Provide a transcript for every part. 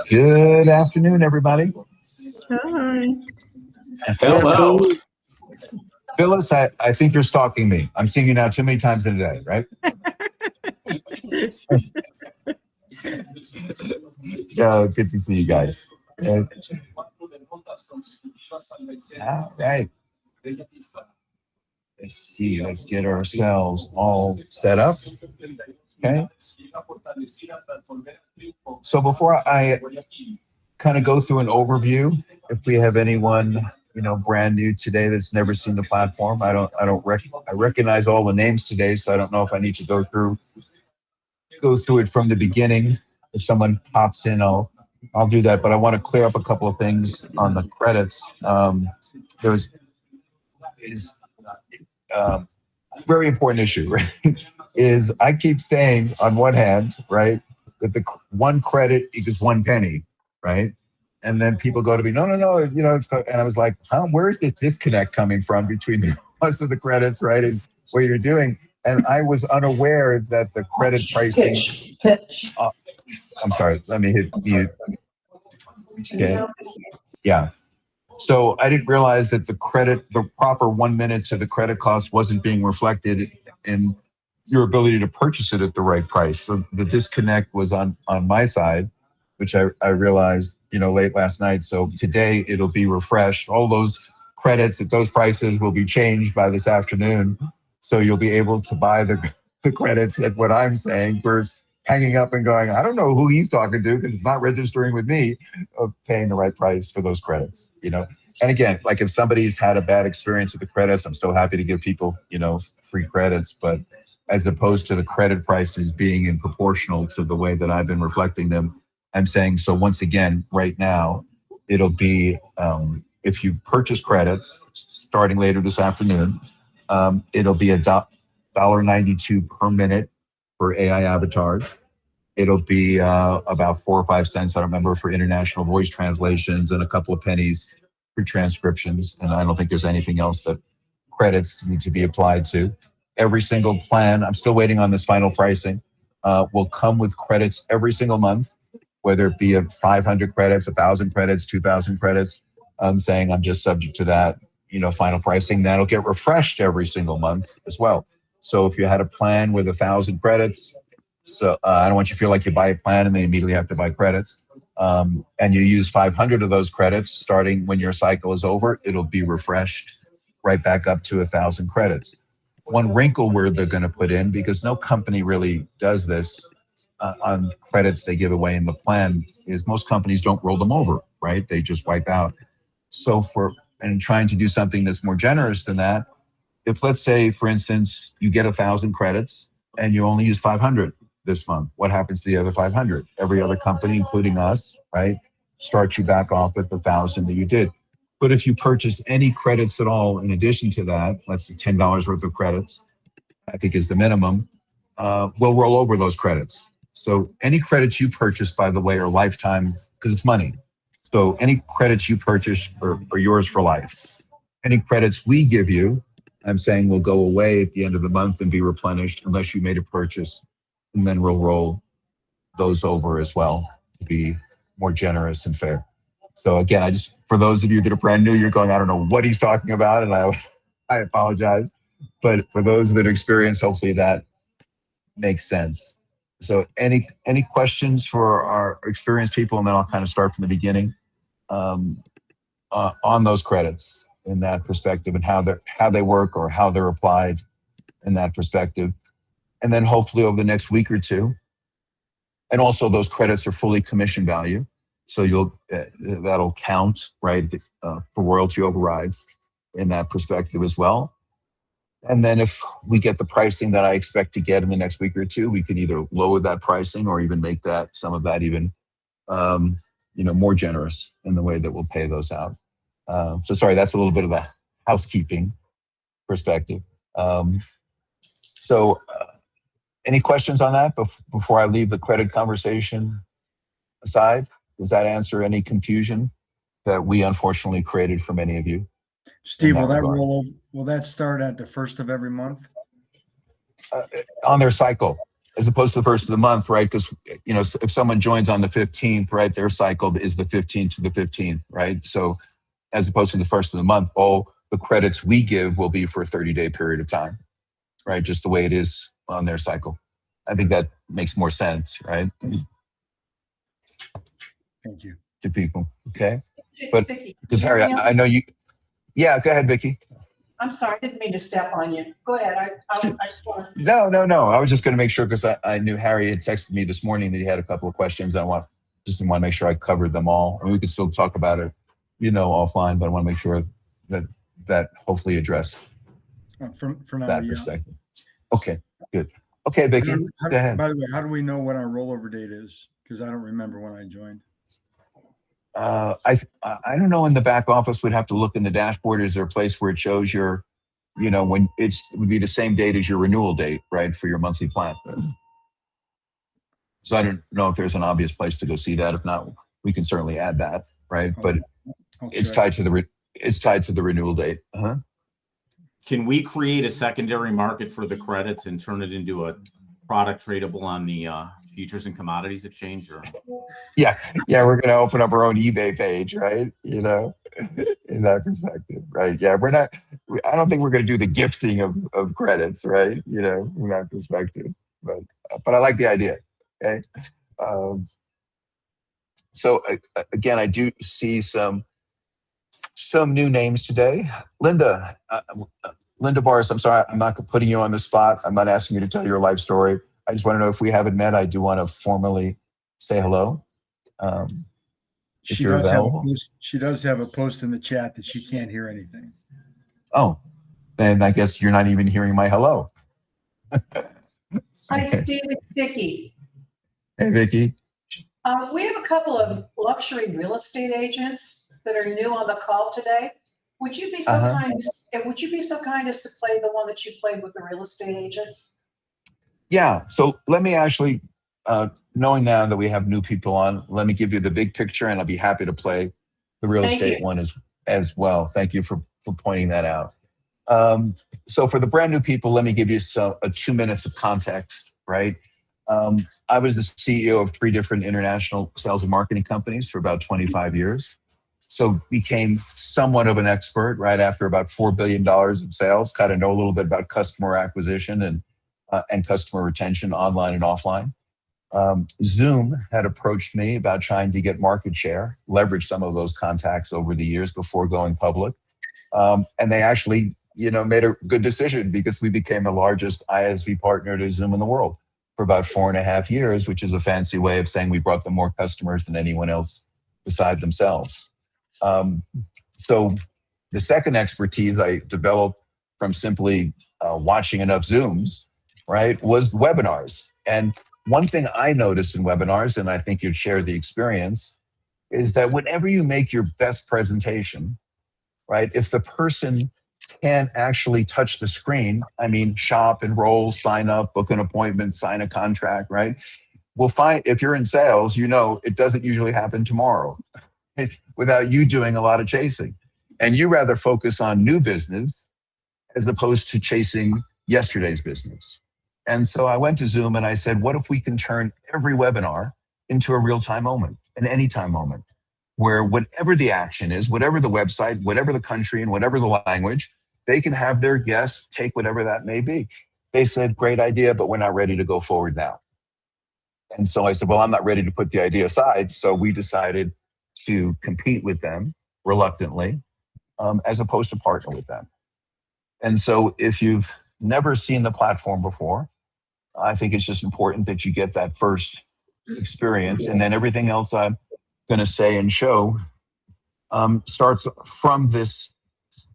Good afternoon, everybody. Hi. Hello. Phyllis, I think you're stalking me. I'm seeing you now too many times in a day, right? Good to see you guys. All right. Let's see. Let's get ourselves all set up. Okay. So before I kind of go through an overview, if we have anyone brand new today that's never seen the platform, I recognize all the names today, so I don't know if I need to go through it from the beginning. If someone pops in, I'll do that. But I want to clear up a couple of things on the credits. Very important issue, right? Is I keep saying on one hand, right, that the one credit equals one penny, right? And then people go to me, no, and I was like, where is this disconnect coming from between the cost of the credits, right, and what you're doing? And I was unaware that the credit pricing. Pxch. I'm sorry, let me hit mute. Okay. Yeah. So I didn't realize that the proper 1 minute to the credit cost wasn't being reflected in your ability to purchase it at the right price. So the disconnect was on my side, which I realized, late last night. So today it'll be refreshed. All those credits at those prices will be changed by this afternoon. So you'll be able to buy the credits at what I'm saying versus hanging up and going, I don't know who he's talking to because it's not registering with me, of paying the right price for those credits, And again, like if somebody's had a bad experience with the credits, I'm still happy to give people, free credits, but as opposed to the credit prices being in proportional to the way that I've been reflecting them, I'm saying, so once again, right now, it'll be, if you purchase credits starting later this afternoon, it'll be $1.92 per minute for AI avatars. It'll be about 4 or 5 cents, I don't remember, for international voice translations and a couple of pennies for transcriptions. And I don't think there's anything else that credits need to be applied to. Every single plan, I'm still waiting on this final pricing, will come with credits every single month, whether it be 500 credits, 1,000 credits, 2,000 credits. I'm saying I'm just subject to that, final pricing. That'll get refreshed every single month as well. So if you had a plan with 1,000 credits, so I don't want you to feel like you buy a plan and then immediately have to buy credits. And you use 500 of those credits starting when your cycle is over, it'll be refreshed right back up to 1,000 credits. One wrinkle where they're going to put in, because no company really does this on credits they give away in the plan, is most companies don't roll them over, right? They just wipe out. So and trying to do something that's more generous than that, if let's say, for instance, you get 1,000 credits and you only use 500 this month, what happens to the other 500? Every other company, including us, right, starts you back off at the 1,000 that you did. But if you purchase any credits at all in addition to that, let's say $10 worth of credits, I think is the minimum, we'll roll over those credits. So any credits you purchase, by the way, are lifetime because it's money. So any credits you purchase are yours for life. Any credits we give you, I'm saying, will go away at the end of the month and be replenished unless you made a purchase. And then we'll roll those over as well to be more generous and fair. So again, for those of you that are brand new, you're going, I don't know what he's talking about, and I apologize. But for those that experience, hopefully that makes sense. So any questions for our experienced people, and then I'll kind of start from the beginning on those credits in that perspective and how they work or how they're applied in that perspective. And then hopefully over the next week or two, and also those credits are fully commission value. So that'll count, right, for royalty overrides in that perspective as well. And then if we get the pricing that I expect to get in the next week or two, we can either lower that pricing or even make some of that even, more generous in the way that we'll pay those out. So sorry, that's a little bit of a housekeeping perspective. Any questions on that before I leave the credit conversation aside? Does that answer any confusion that we unfortunately created for many of you? Steve, will that start at the first of every month? On their cycle. as opposed to the first of the month, right? Because, you know, if someone joins on the 15th, right, their cycle is the 15th to the 15th, right? So as opposed to the first of the month, all the credits we give will be for a 30-day period of time, right? Just the way it is on their cycle. I think that makes more sense, right? Thank you. To people, okay? It's But Vicky. because Harry, I know you. Yeah, go ahead, Vicky. I'm sorry, I didn't mean to step on you. Go ahead. I just want to. No. I was just going to make sure because I knew Harry had texted me this morning that he had a couple of questions. I just want to make sure I covered them all. And we could still talk about it, you know, offline, but I want to make sure that hopefully addressed For now, that yeah. perspective. Okay, good. Okay, Vicky, go ahead. By the way, how do we know what our rollover date is? Because I don't remember when I joined. I don't know. In the back office, we'd have to look in the dashboard. Is there a place where it shows your, you know, when it would be the same date as your renewal date, right, for your monthly plan? So I don't know if there's an obvious place to go see that. If not, we can certainly add that, right? But it's tied to the renewal date. Uh-huh. Can we create a secondary market for the credits and turn it into a product tradable on the futures and commodities exchange? Or Yeah, we're going to open up our own eBay page, right? You know, in that perspective, right? Yeah, I don't think we're going to do the gifting of credits, right? You know, from that perspective, but I like the idea. Okay. So again, I do see some new names today. Linda Boris, I'm sorry, I'm not putting you on the spot. I'm not asking you to tell your life story. I just want to know if we haven't met. I do want to formally say hello. She does have a post in the chat that she can't hear anything. Oh, then I guess you're not even hearing my hello. Hi, Steve. It's Vicky. Hey, Vicky. We have a couple of luxury real estate agents that are new on the call today. Would you be so kind? Would you be so kind as to play the one that you played with the real estate agent? Yeah. So let me actually, knowing now that we have new people on, let me give you the big picture, and I'll be happy to play the real estate one as well. Thank you for pointing that out. So for the brand new people, let me give you 2 minutes of context, right? I was the CEO of 3 different international sales and marketing companies for about 25 years. So became somewhat of an expert right after about $4 billion in sales, kind of know a little bit about customer acquisition and customer retention online and offline. Zoom had approached me about trying to get market share, leverage some of those contacts over the years before going public. And they actually, made a good decision because we became the largest ISV partner to Zoom in the world for about 4.5 years, which is a fancy way of saying we brought them more customers than anyone else beside themselves. So the second expertise I developed from simply watching enough Zooms, right, was webinars. And one thing I noticed in webinars, and I think you'd share the experience, is that whenever you make your best presentation, right, if the person can't actually touch the screen, I mean, shop, enroll, sign up, book an appointment, sign a contract, right? We'll find if you're in sales, it doesn't usually happen tomorrow without you doing a lot of chasing. And you rather focus on new business as opposed to chasing yesterday's business. And so I went to Zoom and I said, what if we can turn every webinar into a real-time moment, an anytime moment, where whatever the action is, whatever the website, whatever the country, and whatever the language, they can have their guests take whatever that may be. They said, great idea, but we're not ready to go forward now. And so I said, well, I'm not ready to put the idea aside. So we decided to compete with them reluctantly, as opposed to partner with them. And so if you've never seen the platform before, I think it's just important that you get that first experience, and then everything else I'm going to say and show starts from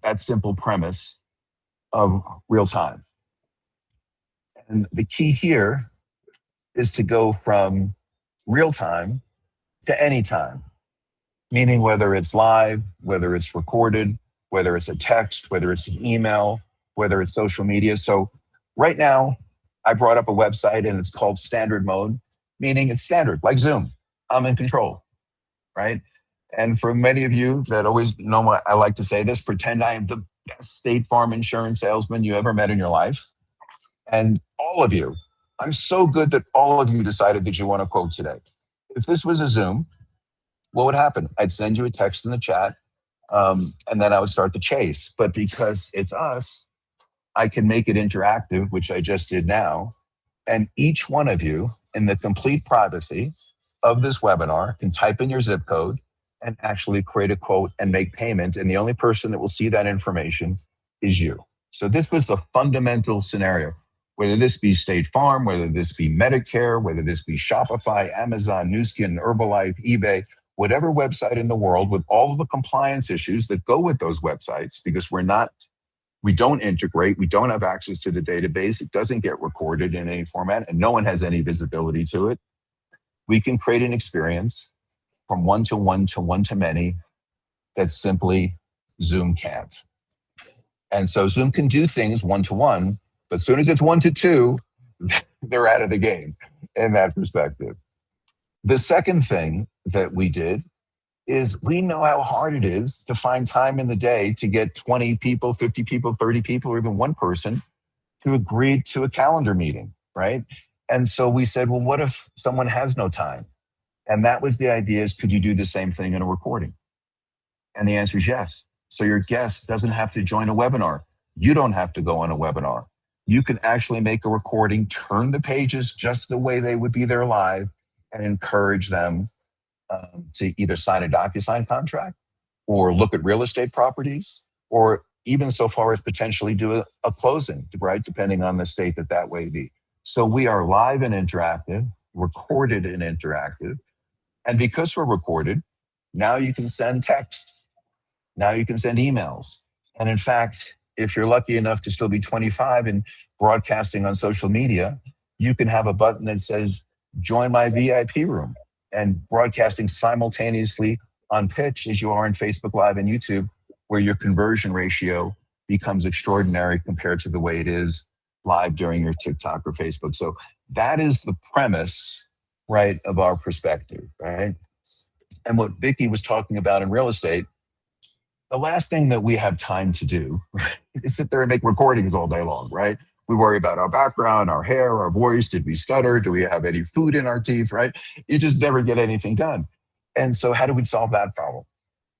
that simple premise of real time. And the key here is to go from real time to any time, meaning whether it's live, whether it's recorded, whether it's a text, whether it's an email, whether it's social media. So right now, I brought up a website and it's called standard mode, meaning it's standard, like Zoom. I'm in control, right? And for many of you that always know what I like to say this, pretend I am the best State Farm insurance salesman you ever met in your life. And all of you I'm so good that all of you decided that you want to quote today. If this was a Zoom, what would happen? I'd send you a text in the chat, and then I would start the chase. But because it's us, I can make it interactive, which I just did now. And each one of you, in the complete privacy of this webinar, can type in your zip code and actually create a quote and make payment. And the only person that will see that information is you. So this was the fundamental scenario. Whether this be State Farm, whether this be Medicare, whether this be Shopify, Amazon, Nu Skin, Herbalife, eBay, whatever website in the world with all of the compliance issues that go with those websites, because we don't integrate, we don't have access to the database, it doesn't get recorded in any format, and no one has any visibility to it. We can create an experience from one to one to one to many that simply Zoom can't. And so Zoom can do things one to one, but as soon as it's one to two, they're out of the game in that perspective. The second thing that we did is we know how hard it is to find time in the day to get 20 people, 50 people, 30 people, or even one person to agree to a calendar meeting, right? And so we said, well, what if someone has no time? And that was the idea, is could you do the same thing in a recording? And the answer is yes. So your guest doesn't have to join a webinar. You don't have to go on a webinar. You can actually make a recording, turn the pages just the way they would be there live, and encourage them to either sign a DocuSign contract or look at real estate properties, or even so far as potentially do a closing, right? Depending on the state that way be. So we are live and interactive, recorded and interactive. And because we're recorded, now you can send texts. Now you can send emails. And in fact, if you're lucky enough to still be 25 and broadcasting on social media, you can have a button that says, join my VIP room, and broadcasting simultaneously on Pxch as you are in Facebook Live and YouTube, where your conversion ratio becomes extraordinary compared to the way it is live during your TikTok or Facebook. So that is the premise, right, of our perspective, right? And what Vicki was talking about in real estate, the last thing that we have time to do, right, is sit there and make recordings all day long, right? We worry about our background, our hair, our voice. Did we stutter? Do we have any food in our teeth, right? You just never get anything done. And so how do we solve that problem?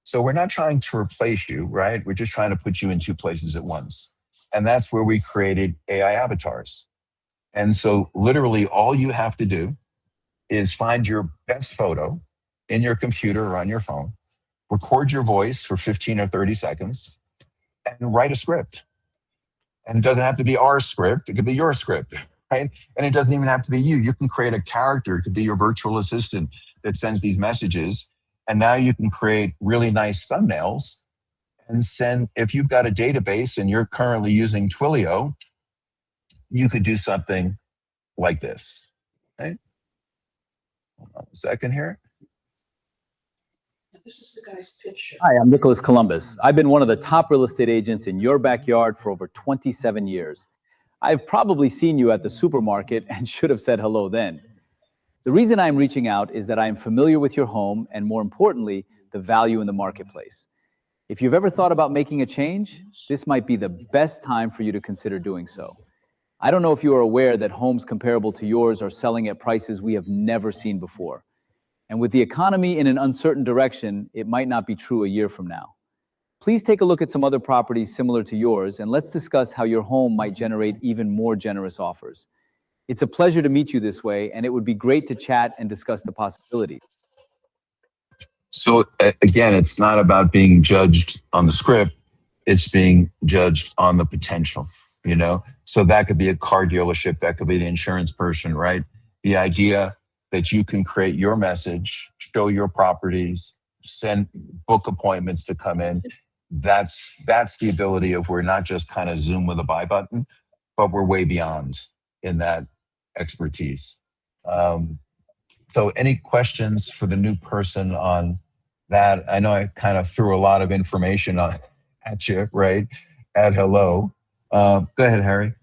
So we're not trying to replace you, right? We're just trying to put you in two places at once. And that's where we created AI avatars. And so literally all you have to do is find your best photo in your computer or on your phone, record your voice for 15 or 30 seconds, and write a script. And it doesn't have to be our script. It could be your script, right? And it doesn't even have to be you. You can create a character. It could be your virtual assistant that sends these messages. And now you can create really nice thumbnails and send, if you've got a database and you're currently using Twilio, you could do something like this, right? Hold on a second here. This is the guy's picture. Hi, I'm Nicholas Columbus. I've been one of the top real estate agents in your backyard for over 27 years. I've probably seen you at the supermarket and should have said hello then. The reason I'm reaching out is that I am familiar with your home and, more importantly, the value in the marketplace. If you've ever thought about making a change, this might be the best time for you to consider doing so. I don't know if you are aware that homes comparable to yours are selling at prices we have never seen before. And with the economy in an uncertain direction, it might not be true a year from now. Please take a look at some other properties similar to yours, and let's discuss how your home might generate even more generous offers. It's a pleasure to meet you this way, and it would be great to chat and discuss the possibilities. So again, it's not about being judged on the script. It's being judged on the potential, you know? So that could be a car dealership. That could be the insurance person, right? The idea that you can create your message, show your properties, send book appointments to come in. That's the ability of, we're not just kind of Zoom with a buy button, but we're way beyond in that expertise. So any questions for the new person on that? I know I kind of threw a lot of information at you, right? At hello. Go ahead, Harry.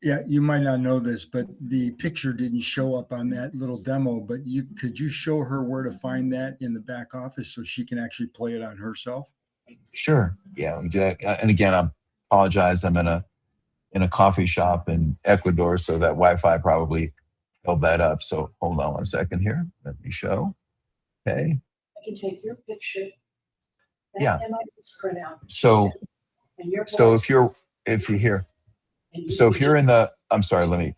Yeah, you might not know this, but the picture didn't show up on that little demo, but could you show her where to find that in the back office so she can actually play it on herself? Sure. Yeah, we do that. And again, I apologize. I'm in in a coffee shop in Ecuador, so that Wi-Fi probably held that up. So hold on 1 second here. Let me show. Okay. I can take your picture. that Yeah. MIS printout, So and your so voice, if you're here, and you so can if you're just- in the, I'm sorry, let me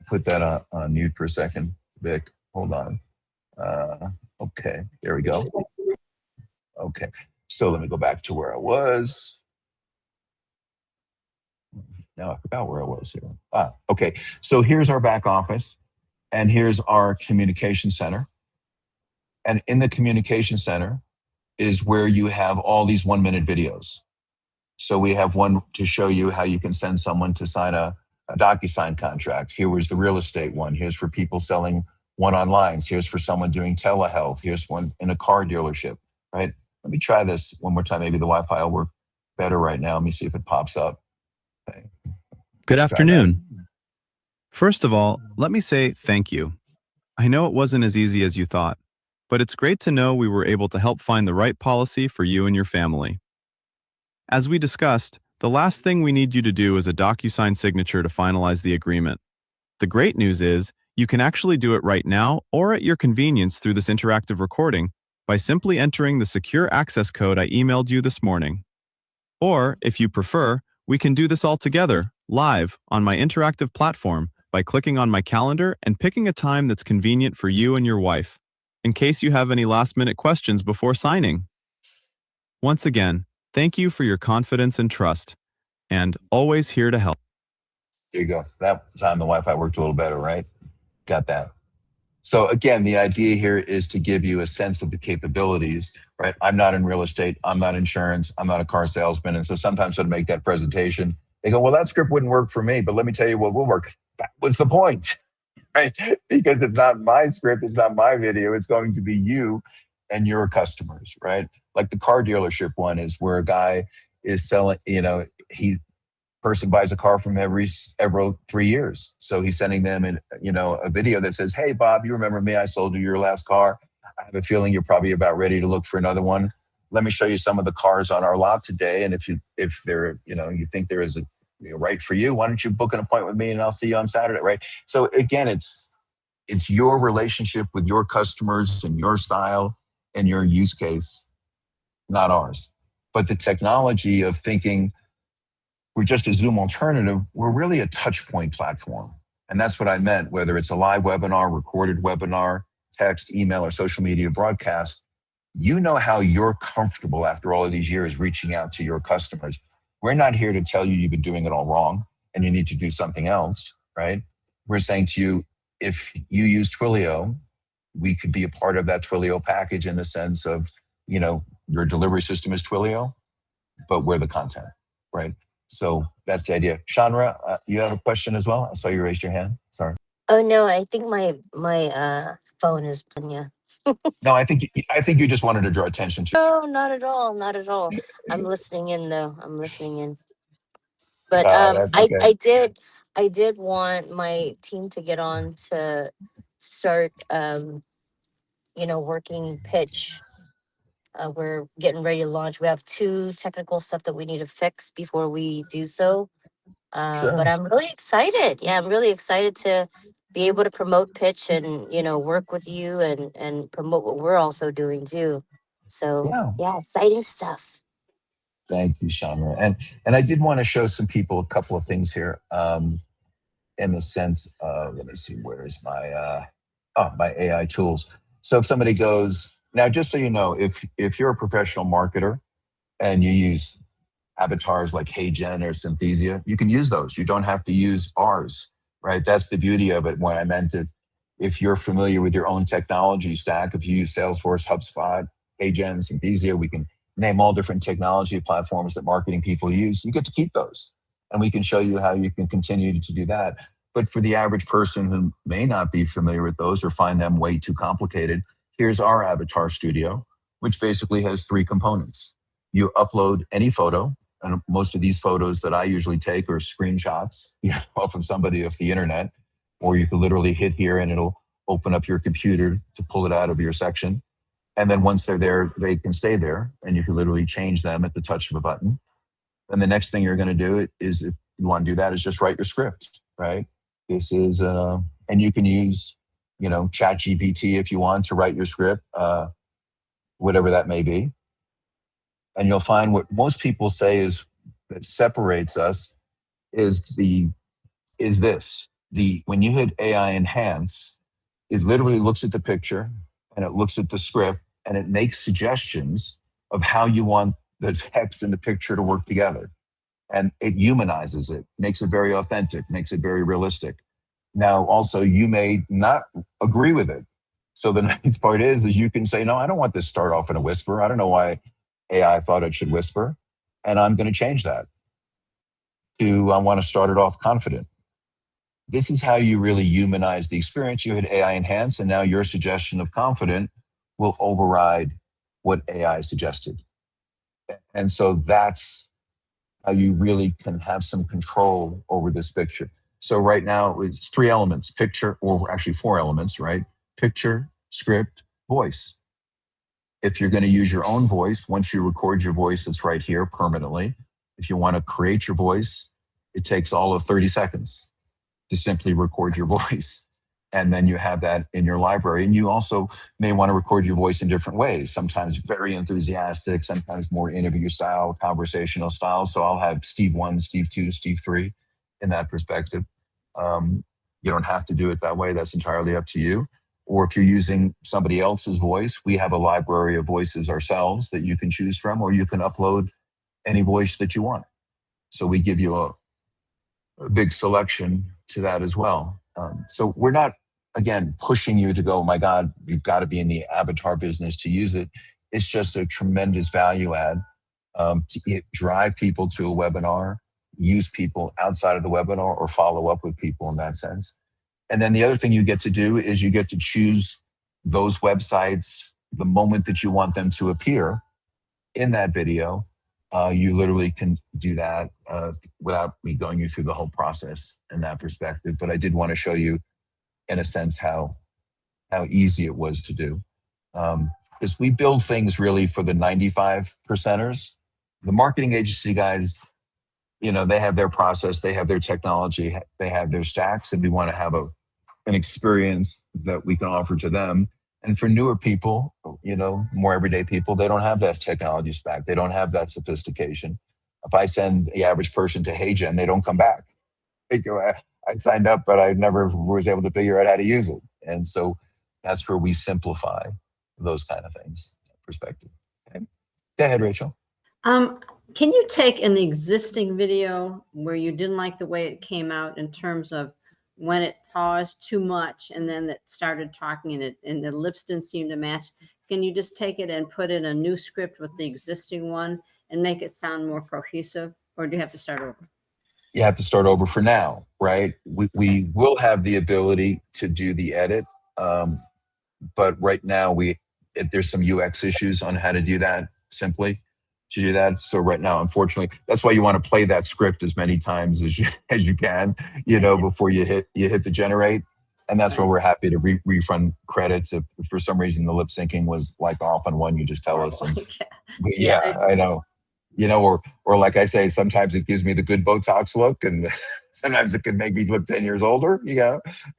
put that on mute for a second, Vic. Hold on. Okay, there we go. Okay, so let me go back to where I was. Now I forgot where I was here. Okay, so here's our back office, and here's our communication center. And in the communication center is where you have all these 1-minute videos. So we have one to show you how you can send someone to sign a DocuSign contract. Here was the real estate one. Here's for people selling one-on-lines. Here's for someone doing telehealth. Here's one in a car dealership, right? Let me try this one more time. Maybe the Wi-Fi will work better right now. Let me see if it pops up. Okay. Good afternoon. First of all, let me say thank you. I know it wasn't as easy as you thought, but it's great to know we were able to help find the right policy for you and your family. As we discussed, the last thing we need you to do is a DocuSign signature to finalize the agreement. The great news is, you can actually do it right now or at your convenience through this interactive recording by simply entering the secure access code I emailed you this morning. Or, if you prefer, we can do this all together, live, on my interactive platform by clicking on my calendar and picking a time that's convenient for you and your wife, in case you have any last-minute questions before signing. Once again, thank you for your confidence and trust, and always here to help. There you go. That time the Wi-Fi worked a little better, right? Got that. So again, the idea here is to give you a sense of the capabilities, right? I'm not in real estate. I'm not insurance. I'm not a car salesman. And so sometimes I'd make that presentation. They go, well, that script wouldn't work for me, but let me tell you what will work. That was the point, right? Because it's not my script. It's not my video. It's going to be you and your customers, right? Like the car dealership one is where a guy is selling, person buys a car from every 3 years. So he's sending them a video that says, hey, Bob, you remember me? I sold you your last car. I have a feeling you're probably about ready to look for another one. Let me show you some of the cars on our lot today. And if they're, you think there is a right for you, why don't you book an appointment with me and I'll see you on Saturday, right? So again, it's your relationship with your customers and your style and your use case, not ours. But the technology of thinking, we're just a Zoom alternative, we're really a touch point platform. And that's what I meant, whether it's a live webinar, recorded webinar, text, email, or social media broadcast, you know how you're comfortable after all of these years reaching out to your customers. We're not here to tell you you've been doing it all wrong and you need to do something else, right? We're saying to you, if you use Twilio, we could be a part of that Twilio package in the sense of, your delivery system is Twilio, but we're the content, right? So that's the idea. Chandra, you have a question as well? I saw you raised your hand. Sorry. Oh no, I think my phone is yeah. No, I think you just wanted to draw attention to. No, not at all, not at all. I'm listening in though. I'm listening in. But That's okay. I did want my team to get on to start working Pitch. We're getting ready to launch. We have 2 technical stuff that we need to fix before we do so. Sure. But I'm really excited. Yeah, I'm really excited to be able to promote Pitch and, work with you and promote what we're also doing too. So yeah, exciting stuff. Thank you, Chandra. And I did want to show some people a couple of things here in the sense of, let me see, where is my AI tools. So if somebody goes, now just so you know, if you're a professional marketer and you use avatars like HeyGen or Synthesia, you can use those. You don't have to use ours, right? That's the beauty of it. When I meant if you're familiar with your own technology stack, if you use Salesforce, HubSpot, HeyGen, Synthesia, we can name all different technology platforms that marketing people use. You get to keep those. And we can show you how you can continue to do that. But for the average person who may not be familiar with those or find them way too complicated, here's our Avatar Studio, which basically has 3 components. You upload any photo, and most of these photos that I usually take are screenshots off of somebody off the internet, or you can literally hit here and it'll open up your computer to pull it out of your section. And then once they're there, they can stay there, and you can literally change them at the touch of a button. And the next thing you're going to do is you want to do that is just write your script, right? This is, and you can use, ChatGPT if you want to write your script, whatever that may be. And you'll find what most people say is that separates us is this. When you hit AI enhance, it literally looks at the picture and it looks at the script and it makes suggestions of how you want the text and the picture to work together. And it humanizes it, makes it very authentic, makes it very realistic. Now, also, you may not agree with it. So the nice part is you can say, no, I don't want this to start off in a whisper. I don't know why AI thought it should whisper. And I'm going to change that to, I want to start it off confident. This is how you really humanize the experience. You hit AI enhance, and now your suggestion of confident will override what AI suggested. And so that's how you really can have some control over this picture. So right now it's 3 elements, picture, or actually 4 elements, right? Picture, script, voice. If you're going to use your own voice, once you record your voice, it's right here permanently. If you want to create your voice, it takes all of 30 seconds to simply record your voice. And then you have that in your library. And you also may want to record your voice in different ways, sometimes very enthusiastic, sometimes more interview style, conversational style. So I'll have Steve 1, Steve 2, Steve 3 in that perspective. You don't have to do it that way. That's entirely up to you. Or if you're using somebody else's voice, we have a library of voices ourselves that you can choose from, or you can upload any voice that you want. So we give you a big selection to that as well. So we're not, again, pushing you to go, oh my God, you've got to be in the avatar business to use it. It's just a tremendous value add to drive people to a webinar, use people outside of the webinar, or follow up with people in that sense. And then the other thing you get to do is you get to choose those websites the moment that you want them to appear in that video. You literally can do that without me going you through the whole process in that perspective. But I did want to show you, in a sense, how easy it was to do. Because we build things really for the 95%ers. The marketing agency guys, they have their process, they have their technology, they have their stacks, and we want to have an experience that we can offer to them. And for newer people, more everyday people, they don't have that technology stack. They don't have that sophistication. If I send the average person to HeyGen, they don't come back. I signed up, but I never was able to figure out how to use it. And so that's where we simplify those kind of things, perspective. Okay. Go ahead, Rachel. Can you take an existing video where you didn't like the way it came out in terms of when it paused too much and then it started talking and the lips didn't seem to match? Can you just take it and put in a new script with the existing one and make it sound more cohesive, or do you have to start over? You have to start over for now, right? We will have the ability to do the edit, but right now there's some UX issues on how to do that simply. To do that. So right now, unfortunately, that's why you want to play that script as many times as you can, before you hit the generate. And that's where we're happy to refund credits. If for some reason the lip syncing was like off on one, you just tell us. And I know, or like I say, sometimes it gives me the good Botox look, and sometimes it can make me look 10 years older.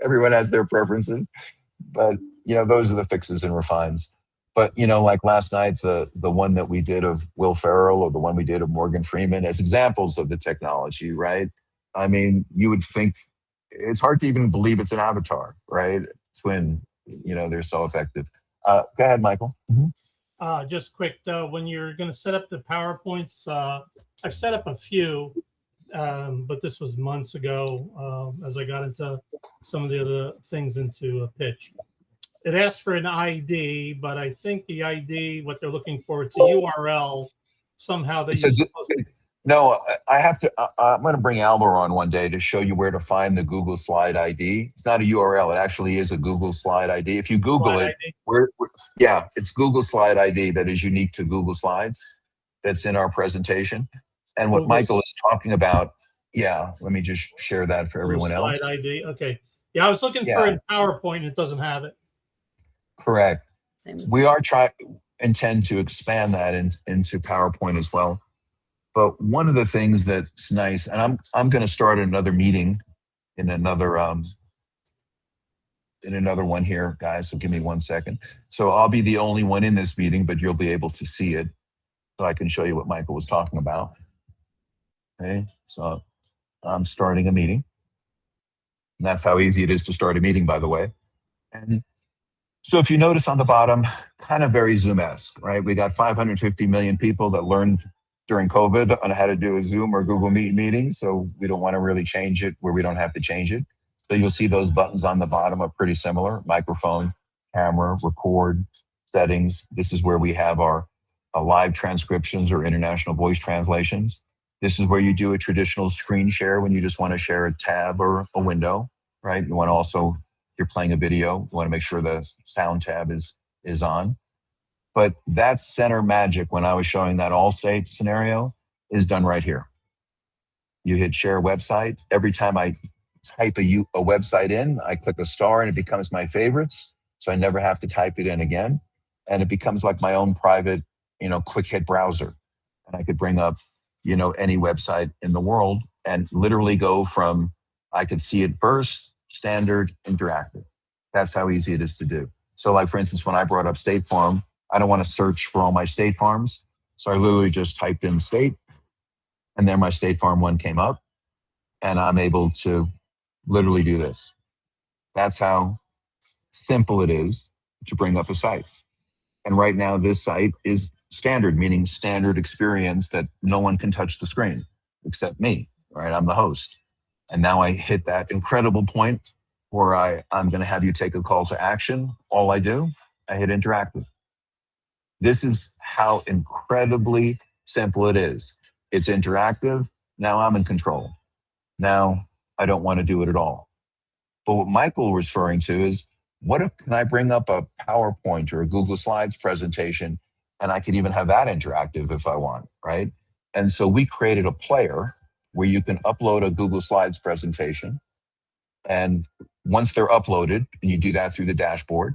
Everyone has their preferences, but those are the fixes and refines. But, like last night, the one that we did of Will Ferrell, or the one we did of Morgan Freeman, as examples of the technology, right? I mean, you would think it's hard to even believe it's an avatar, right? Twin, they're so effective. Go ahead, Michael. Mm-hmm. Just quick, when you're going to set up the PowerPoints, I've set up a few, but this was months ago as I got into some of the other things into Pxch. It asks for an ID, but I think the ID, what they're looking for, it's a URL somehow that you're supposed to. No, I have to. I'm going to bring Albert on one day to show you where to find the Google Slide ID. It's not a URL. It actually is a Google Slide ID. If you Google it, it's Google Slide ID that is unique to Google Slides. That's in our presentation. And what Michael is talking about, let me just share that for everyone else. Slide ID. Okay. Yeah, I was looking for it in PowerPoint and it doesn't have it. Correct. We are intend to expand that into PowerPoint as well. But one of the things that's nice, and I'm going to start another meeting in another one here, guys. So give me 1 second. So I'll be the only one in this meeting, but you'll be able to see it, so I can show you what Michael was talking about. Okay, so I'm starting a meeting, and that's how easy it is to start a meeting, by the way. And so if you notice on the bottom, kind of very Zoom-esque, right? We got 550 million people that learned during COVID on how to do a Zoom or Google Meet meeting. So we don't want to really change it where we don't have to change it. So you'll see those buttons on the bottom are pretty similar: microphone, camera, record, settings. This is where we have our live transcriptions or international voice translations. This is where you do a traditional screen share when you just want to share a tab or a window, right? You want to also, you're playing a video, you want to make sure the sound tab is on. But that center magic, when I was showing that Allstate scenario, is done right here. You hit share website. Every time I type a website in, I click a star and it becomes my favorites. So I never have to type it in again. And it becomes like my own private, quick hit browser. And I could bring up, any website in the world and literally go from, I could see it first, standard, interactive. That's how easy it is to do. So like, for instance, when I brought up State Farm, I don't want to search for all my State Farms. So I literally just typed in state, and then my State Farm one came up, and I'm able to literally do this. That's how simple it is to bring up a site. And right now this site is standard, meaning standard experience that no one can touch the screen except me, right? I'm the host. And now I hit that incredible point where I'm going to have you take a call to action. All I do, I hit interactive. This is how incredibly simple it is. It's interactive. Now I'm in control. Now I don't want to do it at all. But what Michael was referring to is, what if can I bring up a PowerPoint or a Google Slides presentation, and I could even have that interactive if I want, right? And so we created a player where you can upload a Google Slides presentation. And once they're uploaded, and you do that through the dashboard,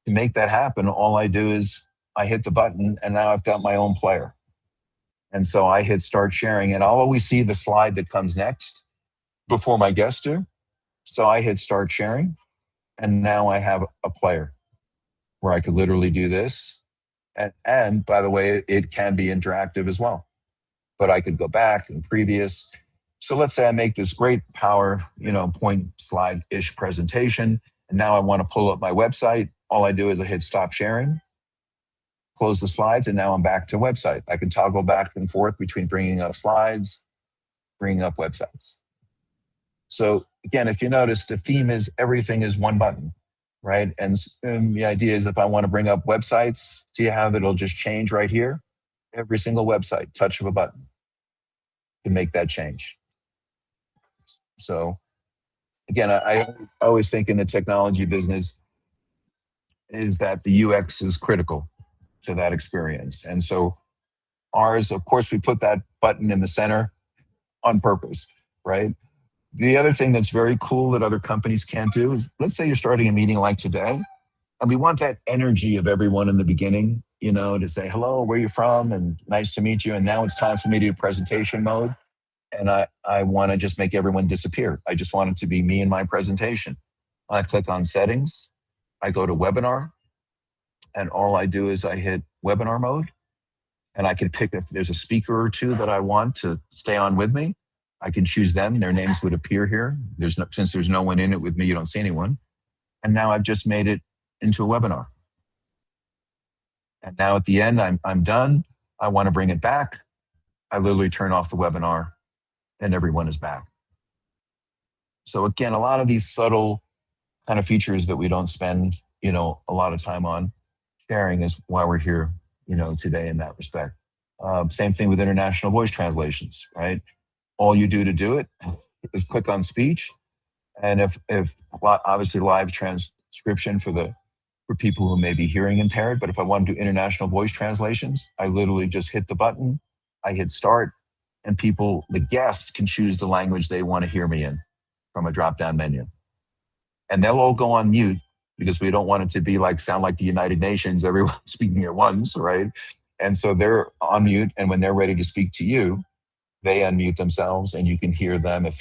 to make that happen, all I do is I hit the button, and now I've got my own player. And so I hit start sharing, and I'll always see the slide that comes next before my guests do. So I hit start sharing, and now I have a player where I could literally do this. And by the way, it can be interactive as well. But I could go back and previous. So let's say I make this great point slide-ish presentation, and now I want to pull up my website. All I do is I hit stop sharing, close the slides, and now I'm back to website. I can toggle back and forth between bringing up slides, bringing up websites. So again, if you notice, the theme is everything is one button, right? And the idea is if I want to bring up websites, see how it'll just change right here? Every single website, touch of a button can make that change. So again, I always think in the technology business is that the UX is critical to that experience. And so ours, of course, we put that button in the center on purpose, right? The other thing that's very cool that other companies can't do is, let's say you're starting a meeting like today, and we want that energy of everyone in the beginning, to say, hello, where are you from? And nice to meet you. And now it's time for me to do presentation mode. And I want to just make everyone disappear. I just want it to be me and my presentation. I click on settings. I go to webinar. And all I do is I hit webinar mode. And I can pick if there's a speaker or two that I want to stay on with me. I can choose them. Their names would appear here. Since there's no one in it with me, you don't see anyone. And now I've just made it into a webinar. And now at the end, I'm done. I want to bring it back. I literally turn off the webinar and everyone is back. So again, a lot of these subtle kind of features that we don't spend, a lot of time on sharing is why we're here, today in that respect. Same thing with international voice translations, right? All you do to do it is click on speech. And if obviously live transcription for people who may be hearing impaired, but if I want to do international voice translations, I literally just hit the button, I hit start, and the guests can choose the language they want to hear me in from a drop-down menu. And they'll all go on mute because we don't want it to be sound like the United Nations, everyone speaking at once, right? And so they're on mute, and when they're ready to speak to you, they unmute themselves, and you can hear them. If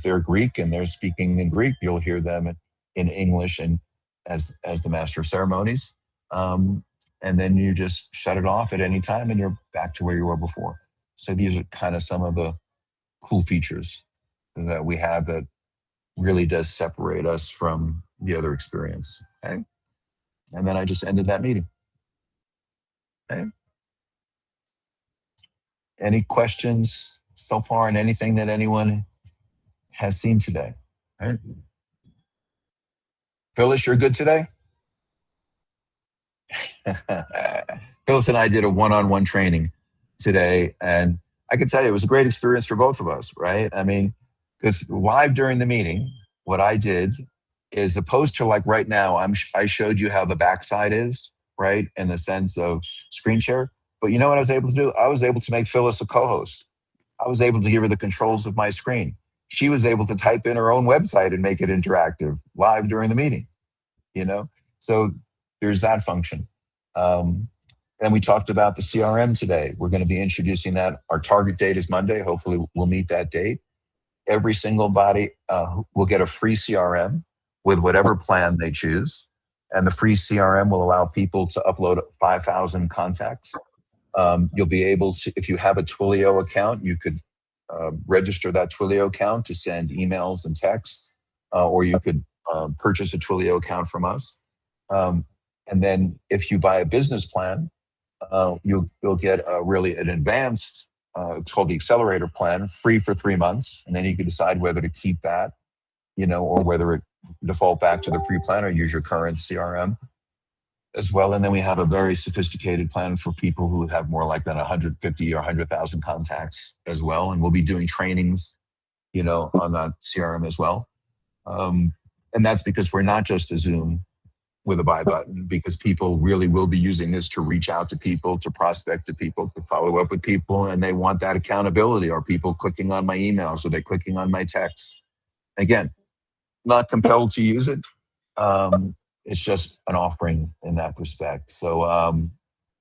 they're Greek and they're speaking in Greek, you'll hear them in English and as the master of ceremonies. And then you just shut it off at any time, and you're back to where you were before. So these are kind of some of the cool features that we have that really does separate us from the other experience. Okay. And then I just ended that meeting. Okay. Any questions so far on anything that anyone has seen today? Okay. Phyllis, you're good today? Phyllis and I did a one-on-one training today, and I can tell you it was a great experience for both of us, right? I mean, because live during the meeting, what I did is, opposed to like right now, I showed you how the backside is, right? In the sense of screen share. But you know what I was able to do? I was able to make Phyllis a co-host. I was able to give her the controls of my screen. She was able to type in her own website and make it interactive live during the meeting, you know? So there's that function. Then we talked about the CRM today. We're going to be introducing that. Our target date is Monday. Hopefully we'll meet that date. Every single body will get a free CRM with whatever plan they choose. And the free CRM will allow people to upload 5,000 contacts. You'll be able to, if you have a Twilio account, you could register that Twilio account to send emails and texts, or you could purchase a Twilio account from us. And then if you buy a business plan, you'll get really an advanced, it's called the accelerator plan, free for 3 months. And then you can decide whether to keep that, you know, or whether it default back to the free plan or use your current CRM as well. And then we have a very sophisticated plan for people who have more like than 150 or 100,000 contacts as well. And we'll be doing trainings, you know, on that CRM as well. And that's because we're not just a Zoom with a buy button, because people really will be using this to reach out to people, to prospect to people, to follow up with people, and they want that accountability. Are people clicking on my emails? Are they clicking on my texts? Again, not compelled to use it. It's just an offering in that respect. So,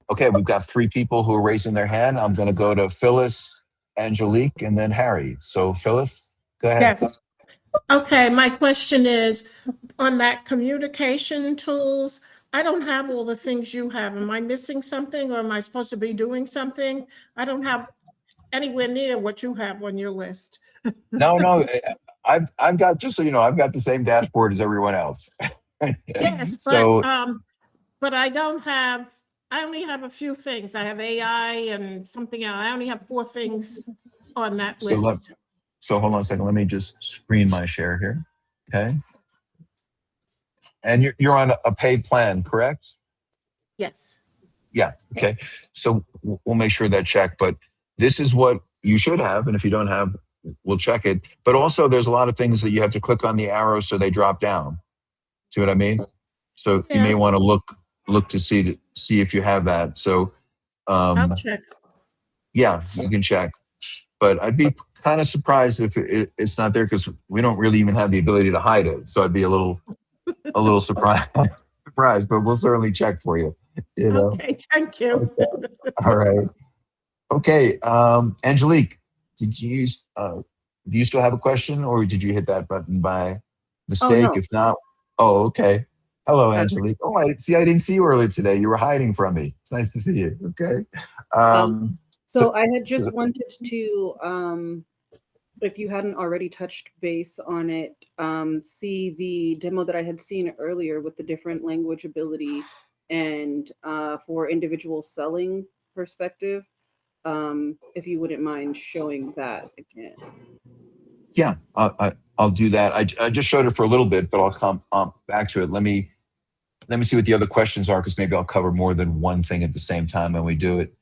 okay, we've got 3 people who are raising their hand. I'm going to go to Phyllis, Angelique, and then Harry. So Phyllis, go ahead. Yes. Okay, my question is, on that communication tools, I don't have all the things you have. Am I missing something, or am I supposed to be doing something? I don't have anywhere near what you have on your list. No, I've got, just so you know, I've got the same dashboard as everyone else. Yes, So, but I only have a few things. I have AI and something else. I only have 4 things on that list. So hold on a second. Let me just screen my share here. Okay. And you're on a paid plan, correct? Yes. Yeah. Okay. So we'll make sure that check. But this is what you should have, and if you don't have, we'll check it. But also, there's a lot of things that you have to click on the arrow so they drop down. See what I mean? So you may want to look to see if you have that. So I'll check. Yeah, you can check. But I'd be kind of surprised if it's not there, because we don't really even have the ability to hide it. So I'd be a little surprised. But we'll certainly check for you. You know? Okay, thank you. Okay. All right. Okay, Angelique, do you still have a question, or did you hit that button by mistake? no. If not, okay. Hello, Angelique. Oh, I didn't see you earlier today. You were hiding from me. It's nice to see you. Okay. So I had just wanted to, if you hadn't already touched base on it, see the demo that I had seen earlier with the different language ability and for individual selling perspective, if you wouldn't mind showing that again. Yeah, I'll do that. I just showed it for a little bit, but I'll come back to it. Let me see what the other questions are, because maybe I'll cover more than one thing at the same time when we do it.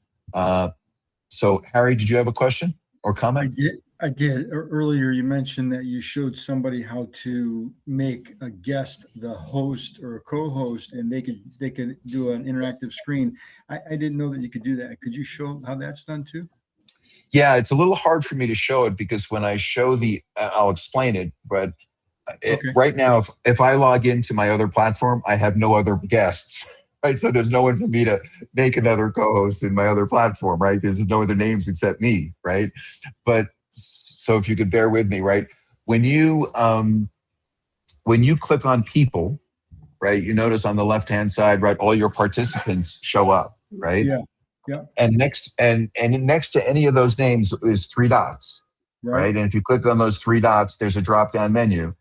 So Harry, did you have a question or comment? I did. Earlier, you mentioned that you showed somebody how to make a guest the host or a co-host, and they could do an interactive screen. I didn't know that you could do that. Could you show how that's done too? Yeah, it's a little hard for me to show it, because when I show I'll explain it, but right now, if I log into my other platform, I have no other guests. right? So there's no one for me to make another co-host in my other platform, right? Because there's no other names except me, right? But so if you could bear with me, right? When you click on people, right, you notice on the left-hand side, right, all your participants show up, right? Yeah. Yeah. And next to any of those names is 3 dots, right? And if you click on those 3 dots, there's a drop-down menu,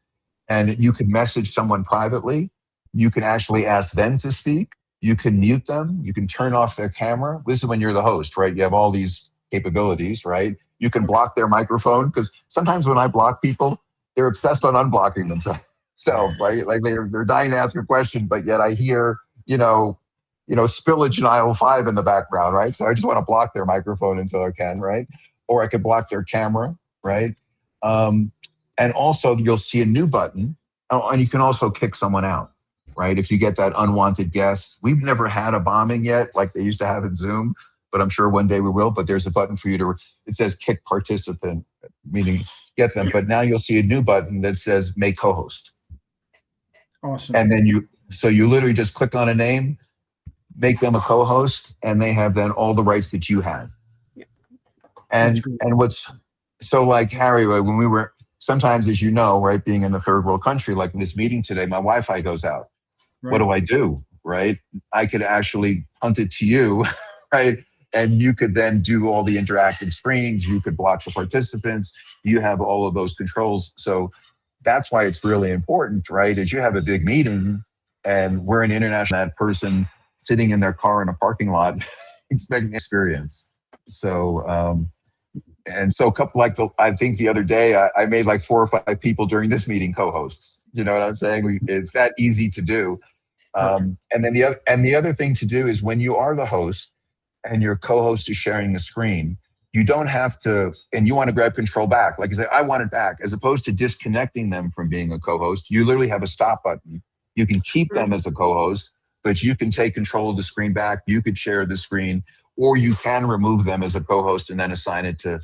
and you can message someone privately. You can actually ask them to speak. You can mute them. You can turn off their camera. This is when you're the host, right? You have all these capabilities, right? You can block their microphone, because sometimes when I block people, they're obsessed on unblocking themselves, right? Like they're dying to ask a question, but yet I hear, spillage in aisle 5 in the background, right? So I just want to block their microphone until I can, right? Or I could block their camera, right? And also you'll see a new button, and you can also kick someone out, right? If you get that unwanted guest. We've never had a bombing yet, like they used to have in Zoom, but I'm sure one day we will. But there's a button for you it says kick participant, meaning get them. But now you'll see a new button that says make co-host. Awesome. And then you literally just click on a name, make them a co-host, and they have then all the rights that you have. And what's so, like, Harry, when we were, sometimes, as you know, right, being in a third world country, like in this meeting today, my Wi-Fi goes out. Right. What do? Right? I could actually punt it to you, right? And you could then do all the interactive screens. You could block the participants. You have all of those controls. So that's why it's really important, right? Is you have a big meeting and we're an international person sitting in their car in a parking lot expecting experience. So, so a couple, I think the other day I made like 4 or 5 people during this meeting co-hosts. You know what I'm saying? It's that easy to do. And then the other thing to do is when you are the host and your co-host is sharing the screen, you don't have to, and you want to grab control back. Like I say, I want it back, as opposed to disconnecting them from being a co-host. You literally have a stop button. You can keep them as a co-host, but you can take control of the screen back. You could share the screen, or you can remove them as a co-host and then assign it to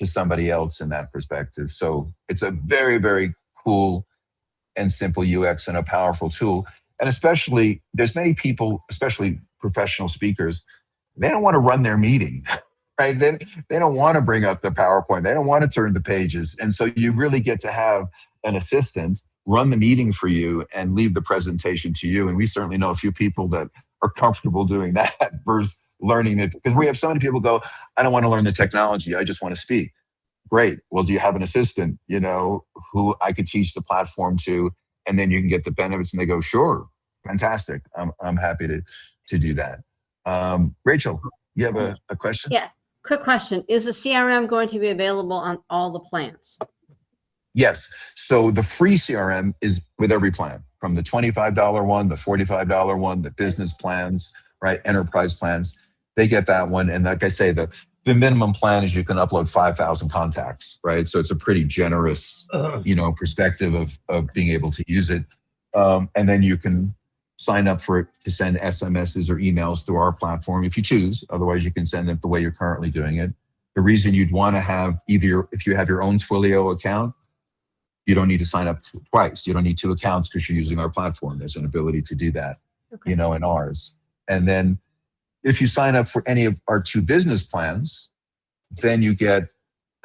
somebody else in that perspective. So it's a very, very cool and simple UX and a powerful tool. And especially, there's many people, especially professional speakers, they don't want to run their meeting, right? They don't want to bring up the PowerPoint. They don't want to turn the pages. And so you really get to have an assistant run the meeting for you and leave the presentation to you. And we certainly know a few people that are comfortable doing that versus learning it. Because we have so many people go, I don't want to learn the technology. I just want to speak. Great. Well, do you have an assistant, who I could teach the platform to, and then you can get the benefits? And they go, sure. Fantastic. I'm happy to do that. Rachel, you have a question? Yeah. Quick question. Is the CRM going to be available on all the plans? Yes. So the free CRM is with every plan, from the $25 one, the $45 one, the business plans, right? Enterprise plans. They get that one. And like I say, the minimum plan is you can upload 5,000 contacts, right? So it's a pretty generous, perspective of being able to use it. And then you can sign up for it to send SMSs or emails through our platform if you choose. Otherwise, you can send it the way you're currently doing it. The reason you'd want to have either, if you have your own Twilio account, you don't need to sign up twice. You don't need 2 accounts because you're using our platform. There's an ability to do that, in ours. And then if you sign up for any of our 2 business plans, then you get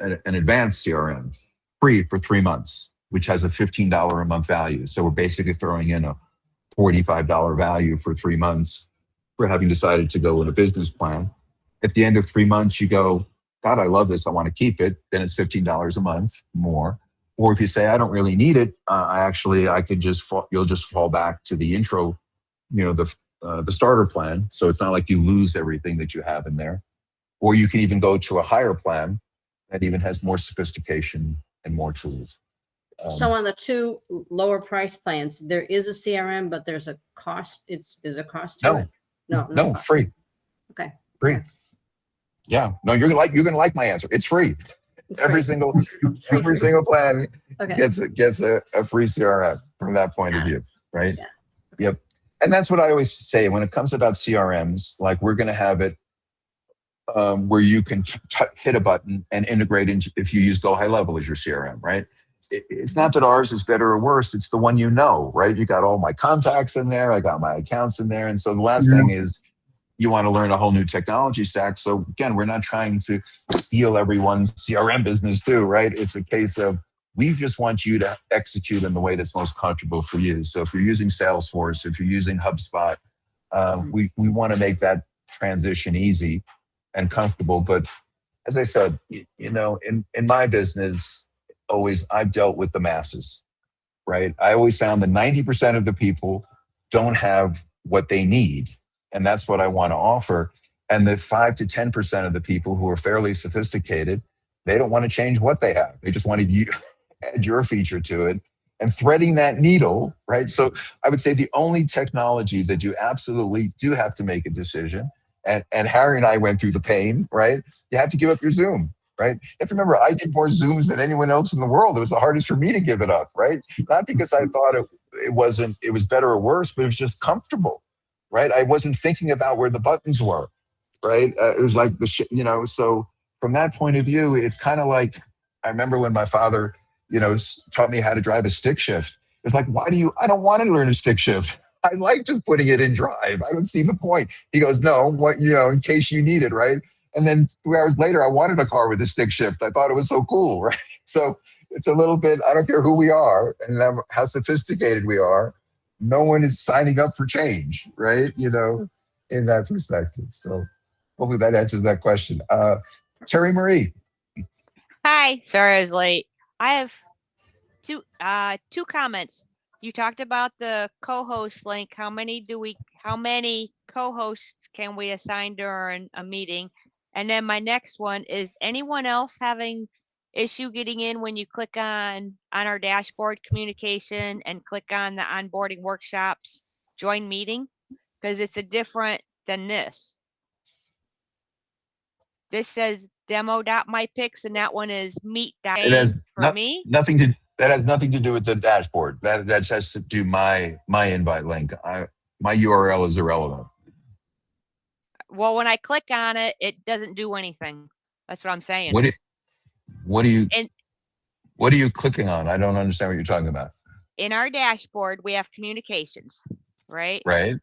an advanced CRM free for 3 months, which has a $15 a month value. So we're basically throwing in a $45 value for 3 months for having decided to go with a business plan. At the end of 3 months, you go, God, I love this. I want to keep it. Then it's $15 a month more. Or if you say, I don't really need it, you'll just fall back to the intro, the starter plan. So it's not like you lose everything that you have in there. Or you can even go to a higher plan that even has more sophistication and more tools. So on the 2 lower price plans, there is a CRM, but there's a cost. Is a cost to it? No, free. Okay. Free. Yeah. No, you're gonna like my answer. It's free. Every single plan gets a free CRM from that point of view, right? Yeah. Yep. And that's what I always say when it comes about CRMs. Like, we're going to have it where you can hit a button and integrate into, if you use Go High Level as your CRM, right? it's not that ours is better or worse. It's the one you know, right? You got all my contacts in there. I got my accounts in there. And so the last thing is you want to learn a whole new technology stack. So again, we're not trying to steal everyone's CRM business too, right? It's a case of we just want you to execute in the way that's most comfortable for you. So if you're using Salesforce, if you're using HubSpot, we want to make that transition easy and comfortable. But as I said, in my business, always I've dealt with the masses, right? I always found that 90% of the people don't have what they need. And that's what I want to offer. And the 5 to 10% of the people who are fairly sophisticated, they don't want to change what they have. They just want to add your feature to it and threading that needle, right? So I would say the only technology that you absolutely do have to make a decision, and Harry and I went through the pain, right? You have to give up your Zoom, right? If you remember, I did more Zooms than anyone else in the world. It was the hardest for me to give it up, right? Not because I thought it was better or worse, but it was just comfortable, right? I wasn't thinking about where the buttons were, right? It was like so from that point of view, it's kind of like, I remember when my father, taught me how to drive a stick shift. It's like, I don't want to learn a stick shift. I like just putting it in drive. I don't see the point. He goes, no, in case you need it, right? And then 2 hours later, I wanted a car with a stick shift. I thought it was so cool, right? So it's a little bit, I don't care who we are and how sophisticated we are. No one is signing up for change, right? In that perspective. So hopefully that answers that question. Terry Marie. Hi, sorry I was late. I have two comments. You talked about the co-host link. How many co-hosts can we assign during a meeting? And then my next one is, anyone else having issue getting in when you click on our dashboard communication and click on the onboarding workshops join meeting? Because it's a different than this. This says demo.mypix and that one is meet It has for me. That has nothing to do with the dashboard. That has to do my invite link. My URL is irrelevant. Well, when I click on it, it doesn't do anything. That's what I'm saying. What are you clicking on? I don't understand what you're talking about. In our dashboard, we have communications, right? Right.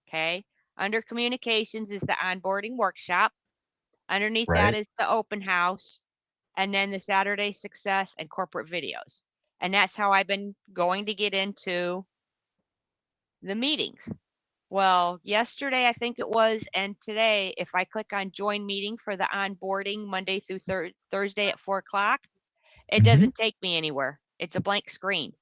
Okay. Under communications is the onboarding workshop. Underneath that is the open house, and then the Saturday success and corporate videos. And that's how I've been going to get into the meetings. Well, yesterday, I think it was, and today, if I click on join meeting for the onboarding Monday through Thursday at 4:00, it doesn't take me anywhere. It's a blank screen.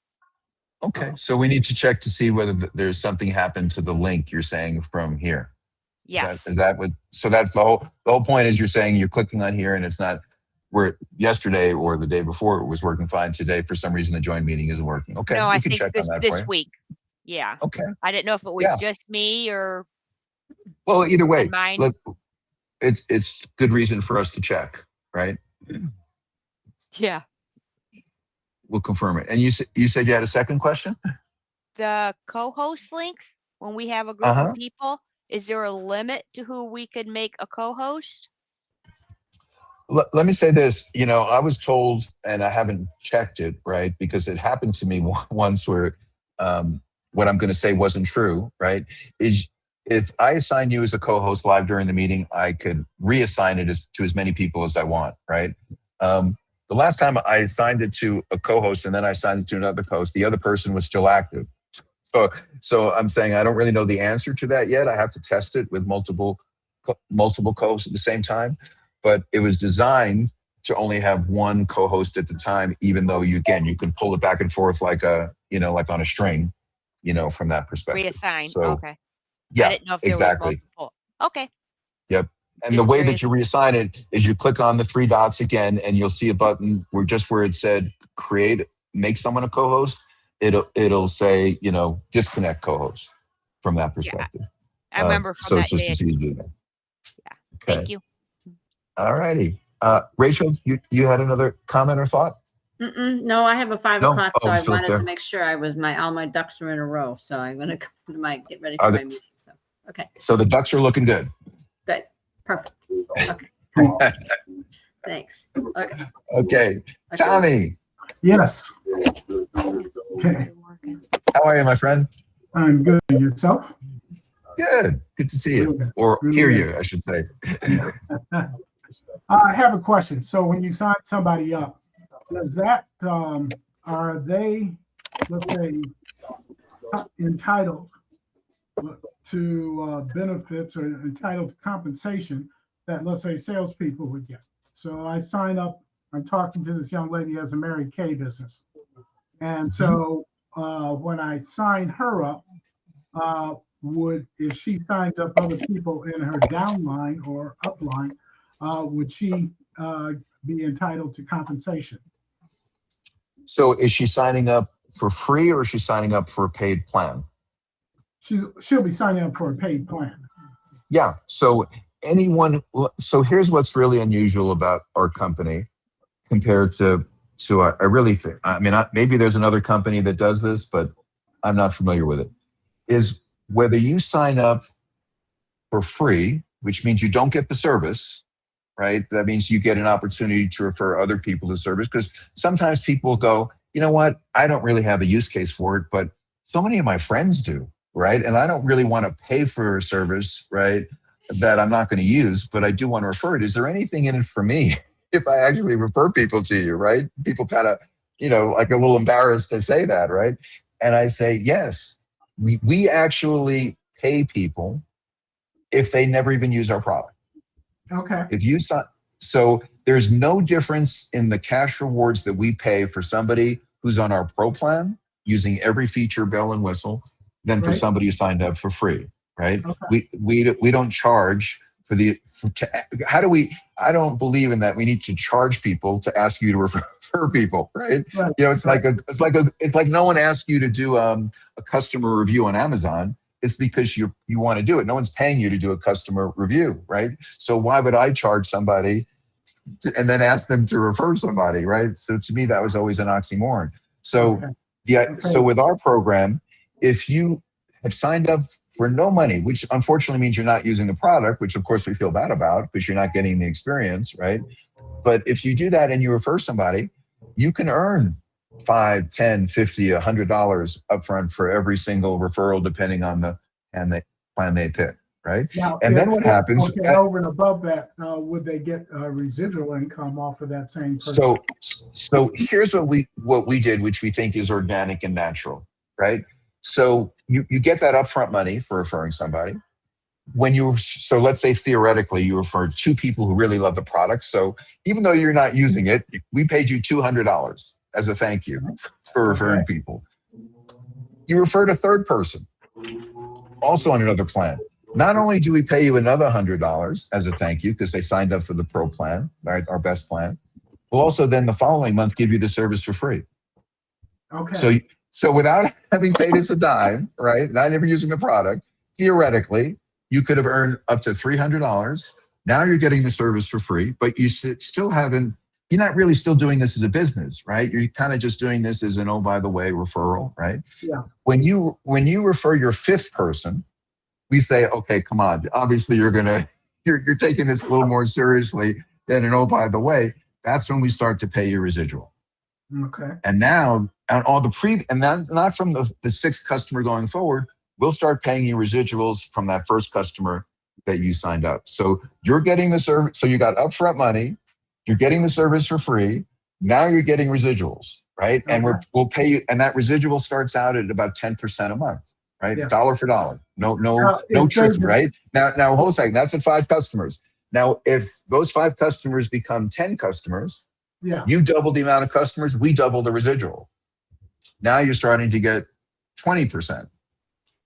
Okay. So we need to check to see whether there's something happened to the link you're saying from here. Yes. Is that what? So that's the whole point is you're saying you're clicking on here and it's not where yesterday or the day before it was working fine. Today, for some reason, the join meeting isn't working. Okay. No, we I can think check on that for this you. week. Yeah. Okay. I didn't know if it was just me or. Well, either way, mine. look, it's good reason for us to check, right? Yeah. We'll confirm it. And you said you had a second question? The co-host links, when we have a group of people, is there a limit to who we could make a co-host? Let me say this. I was told, and I haven't checked it, right? Because it happened to me once where what I'm going to say wasn't true, right? Is if I assign you as a co-host live during the meeting, I could reassign it to as many people as I want, right? The last time I assigned it to a co-host and then I assigned it to another co-host, the other person was still active. So I'm saying I don't really know the answer to that yet. I have to test it with multiple co-hosts at the same time. But it was designed to only have one co-host at the time, even though you can pull it back and forth like like on a string, from that perspective. Reassign. So, Okay. Yeah, I didn't know if there exactly. was multiple. Okay. Yep. And Just the way curious. that you reassign it is you click on the 3 dots again, and you'll see a button where it said make someone a co-host. It'll say, disconnect co-host from that perspective. I remember from so that it's just day. as easy to do that. Yeah. Okay. Thank you. All righty. Rachel, you had another comment or thought? No, I have a 5 No? o'clock, Oh, so I still wanted there. to make sure all my ducks are in a row. So I'm going to get ready Are for they- my meeting. So, okay, So the ducks are looking good. good. Perfect. Okay. Thanks. Okay. Okay. Tommy. Yes. Okay. How are you, my friend? I'm good. Yourself? Good. Good to see you. Really Or really hear good. you, I should say. I have a question. So when you sign somebody up, does that, are they, let's say, entitled to benefits or entitled to compensation that, let's say, salespeople would get? So I sign up, I'm talking to this young lady who has a Mary Kay business. And so when I sign her up, if she signs up other people in her downline or upline, would she be entitled to compensation? So is she signing up for free or is she signing up for a paid plan? She'll be signing up for a paid plan. Yeah. So here's what's really unusual about our company compared to I really think, maybe there's another company that does this, but I'm not familiar with it, is whether you sign up for free, which means you don't get the service, right? That means you get an opportunity to refer other people to service, because sometimes people go, you know what, I don't really have a use case for it, but so many of my friends do, right? And I don't really want to pay for a service, right, that I'm not going to use, but I do want to refer it. Is there anything in it for me if I actually refer people to you, right? People kind of, like a little embarrassed to say that, right? And I say, yes, we actually pay people if they never even use our product. Okay. If you so there's no difference in the cash rewards that we pay for somebody who's on our pro plan using every feature, bell and whistle, than for somebody who signed up for free, right? Okay. We don't charge for I don't believe in that. We need to charge people to ask you to refer people, right? Right. It's like no one asks you to do a customer review on Amazon. It's because you want to do it. No one's paying you to do a customer review, right? So why would I charge somebody and then ask them to refer somebody, right? So to me, that was always an oxymoron. So so with our program, if you have signed up for no money, which unfortunately means you're not using the product, which of course we feel bad about because you're not getting the experience, right? But if you do that and you refer somebody, you can earn $5, $10, $50, $100 upfront for every single referral, depending on the plan they pick, right? Now, and then what happens? Over and above that, would they get residual income off of that same person? So here's what we did, which we think is organic and natural, right? So you get that upfront money for referring somebody. So let's say theoretically you referred 2 people who really love the product. So even though you're not using it, we paid you $200 as a thank you for referring people. You referred a 3rd person, also on another plan. Not only do we pay you another $100 as a thank you because they signed up for the pro plan, right, our best plan, we'll also then the following month give you the service for free. Okay. So without having paid us a dime, right, not ever using the product, theoretically, you could have earned up to $300. Now you're getting the service for free, but you still haven't, you're not really still doing this as a business, right? You're kind of just doing this as an, oh, by the way, referral, right? Yeah. When you refer your 5th person, we say, okay, come on. Obviously, you're taking this a little more seriously than an, oh, by the way. That's when we start to pay your residual. Okay. And now, on all and then not from the 6th customer going forward, we'll start paying you residuals from that first customer that you signed up. So you're getting the service. So you got upfront money. You're getting the service for free. Now you're getting residuals, right? Okay. And we'll pay you. And that residual starts out at about 10% a month, right? Yeah. Dollar for dollar. No trick, right? Now, hold a second. That's at 5 customers. Now, if those 5 customers become 10 customers, you double the amount of customers, we double the residual. Now you're starting to get 20%.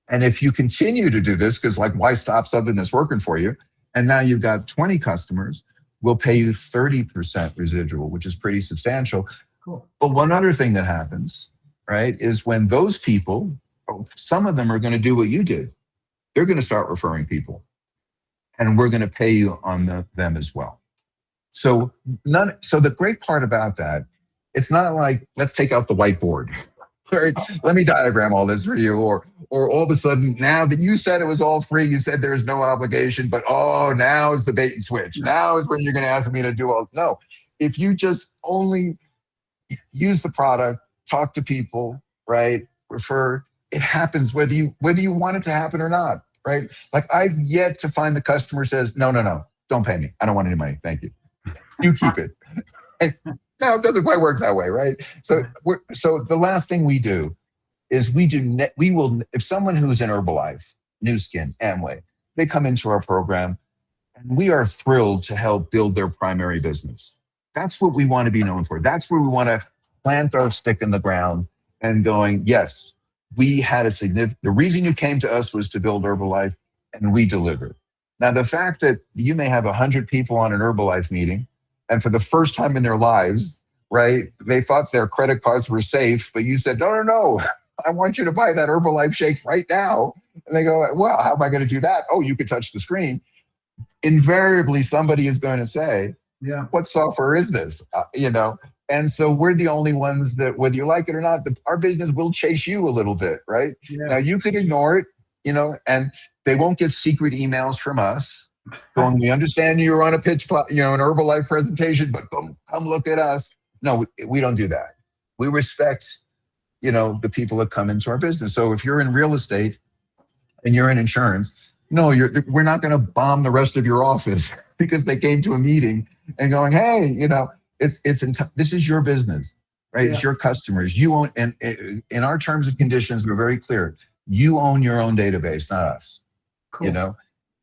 And if you continue to do this, because why stop something that's working for you? And now you've got 20 customers, we'll pay you 30% residual, which is pretty substantial. Cool. But one other thing that happens, right, is when those people, some of them are going to do what you did. They're going to start referring people. And we're going to pay you on them as well. So the great part about that, it's not like, let's take out the whiteboard. Right? Let me diagram all this for you. Or all of a sudden, now that you said it was all free, you said there's no obligation, but now is the bait and switch. Now is when you're going to ask me to do all. No, if you just only, use the product, talk to people, right? Refer. It happens whether you want it to happen or not, right? Like I've yet to find the customer says, no, don't pay me. I don't want any money. Thank you. You keep it. And no, it doesn't quite work that way, right? So the last thing we do is we will, if someone who's in Herbalife, New Skin, Amway, they come into our program and we are thrilled to help build their primary business. That's what we want to be known for. That's where we want to plant our stick in the ground and going, yes, we had the reason you came to us was to build Herbalife and we delivered. Now, the fact that you may have 100 people on an Herbalife meeting and for the first time in their lives, right, they thought their credit cards were safe, but you said, no, I want you to buy that Herbalife shake right now. And they go, well, how am I going to do that? Oh, you could touch the screen. Invariably, somebody is going to say, yeah, what software is this? And so we're the only ones that, whether you like it or not, our business will chase you a little bit, right? Yeah. Now, you could ignore it, and they won't get secret emails from us going, we understand you're on a pitch, an Herbalife presentation, but come look at us. No, we don't do that. We respect, the people that come into our business. So if you're in real estate and you're in insurance, no, we're not going to bomb the rest of your office because they came to a meeting and going, hey, this is your business, right? Yeah. It's your customers. You own, and in our terms and conditions, we're very clear. You own your own database, not us. Cool.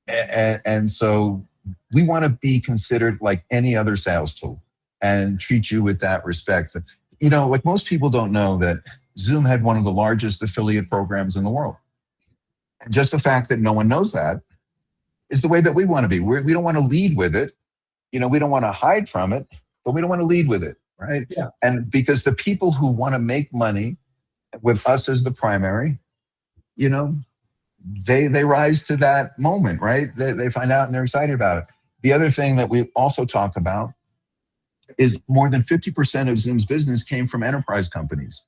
And so we want to be considered like any other sales tool and treat you with that respect. Like most people don't know that Zoom had one of the largest affiliate programs in the world. And just the fact that no one knows that is the way that we want to be. We don't want to lead with it. We don't want to hide from it, but we don't want to lead with it, right? Yeah. And because the people who want to make money with us as the primary, they rise to that moment, right? They find out and they're excited about it. The other thing that we also talk about is more than 50% of Zoom's business came from enterprise companies.